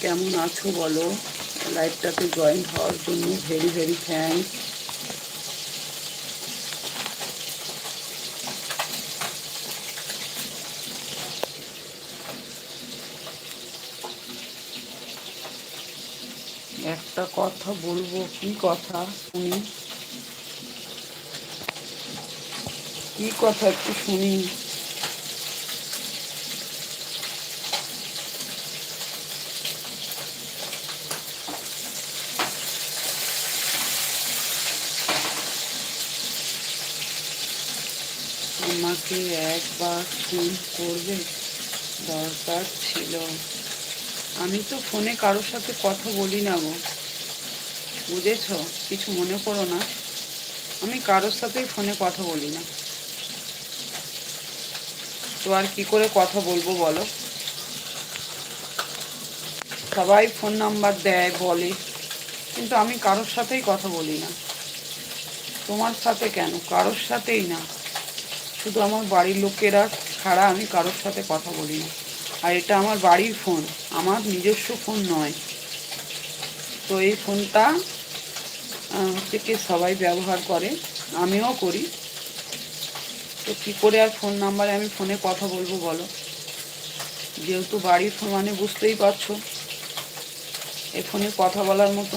কেমন আছো বলো। লাইভটাতে জয়েন হওয়ার জন্য ভেরি ভেরি থ্যাঙ্কস। একটা কথা বলবো, কি কথা শুনি, কি কথা একটু শুনি। আমাকে একবার ফোন করবে, দরকার ছিল। আমি তো ফোনে কারোর সাথে কথা বলি না গো, বুঝেছ? কিছু মনে করো না, আমি কারোর সাথেই ফোনে কথা বলি না। তো আর কি করে কথা বলবো বলো? সবাই ফোন নাম্বার দেয়, বলে, কিন্তু আমি কারোর সাথেই কথা বলি না। তোমার সাথে কেন, কারোর সাথেই না। শুধু আমার বাড়ির লোকেরা ছাড়া আমি কারোর সাথে কথা বলি না। আর এটা আমার বাড়ির ফোন, আমার নিজস্ব ফোন নয়। তো এই ফোনটা থেকে সবাই ব্যবহার করে, আমিও করি। তো কী করে আর ফোন নাম্বারে আমি ফোনে কথা বলবো বলো? যেহেতু বাড়ির ফোন মানে বুঝতেই পারছো, এই ফোনে কথা বলার মতো